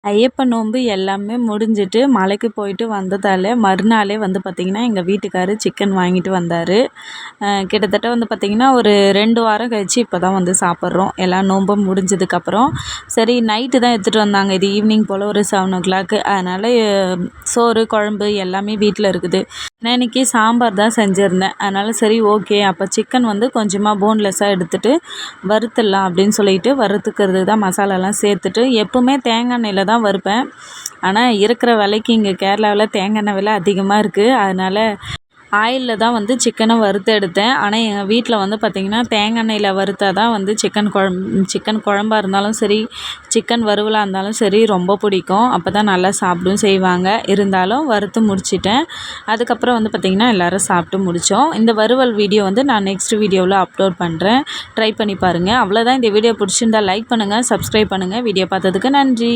ஐயப்பன் நோன்பு எல்லாமே முடிஞ்சிட்டு மலைக்கு போயிட்டு வந்ததால் மறுநாளே வந்து பார்த்திங்கன்னா எங்கள் வீட்டுக்காரர் சிக்கன் வாங்கிட்டு வந்தார். கிட்டத்தட்ட வந்து பார்த்திங்கன்னா ஒரு 2 வாரம் கழிச்சு இப்போ தான் வந்து சாப்பிட்றோம். எல்லாம் நோன்பும் முடிஞ்சதுக்கப்புறம் சரி நைட்டு தான் எடுத்துகிட்டு வந்தாங்க. இது ஈவினிங் போல் ஒரு 7 o'clock. அதனால் சோறு குழம்பு எல்லாமே வீட்டில் இருக்குது. நான் இன்றைக்கி சாம்பார் தான் செஞ்சுருந்தேன். அதனால் சரி ஓகே, அப்போ சிக்கன் வந்து கொஞ்சமாக போன்லெஸ்ஸாக எடுத்துகிட்டு வறுத்துடலாம் அப்படின்னு சொல்லிட்டு வறுத்துக்கிறதுக்கு தான் மசாலாலாம் சேர்த்துட்டு எப்போவுமே தேங்காய் எண்ணெயில் தான் வறுப்பேன். ஆனால் இருக்கிற விலைக்கு இங்கே கேரளாவில் தேங்காய் எண்ணெய் விலை அதிகமாக இருக்குது. அதனால் ஆயிலில் தான் வந்து சிக்கனை வறுத்து எடுத்தேன். ஆனால் எங்கள் வீட்டில் வந்து பார்த்திங்கன்னா தேங்காய் எண்ணெயில் வறுத்தா தான் வந்து சிக்கன் குழம்பா இருந்தாலும் சரி, சிக்கன் வறுவலாக இருந்தாலும் சரி ரொம்ப பிடிக்கும். அப்போ தான் நல்லா சாப்பிடும் செய்வாங்க. இருந்தாலும் வறுத்து முடிச்சிட்டேன். அதுக்கப்புறம் வந்து பார்த்திங்கன்னா எல்லோரும் சாப்பிட்டு முடித்தோம். இந்த வறுவல் வீடியோ வந்து நான் நெக்ஸ்ட் வீடியோவில் அப்லோட் பண்ணுறேன். ட்ரை பண்ணி பாருங்கள். அவ்வளோதான். இந்த வீடியோ பிடிச்சிருந்தா லைக் பண்ணுங்கள், சப்ஸ்கிரைப் பண்ணுங்கள். வீடியோ பார்த்ததுக்கு நன்றி.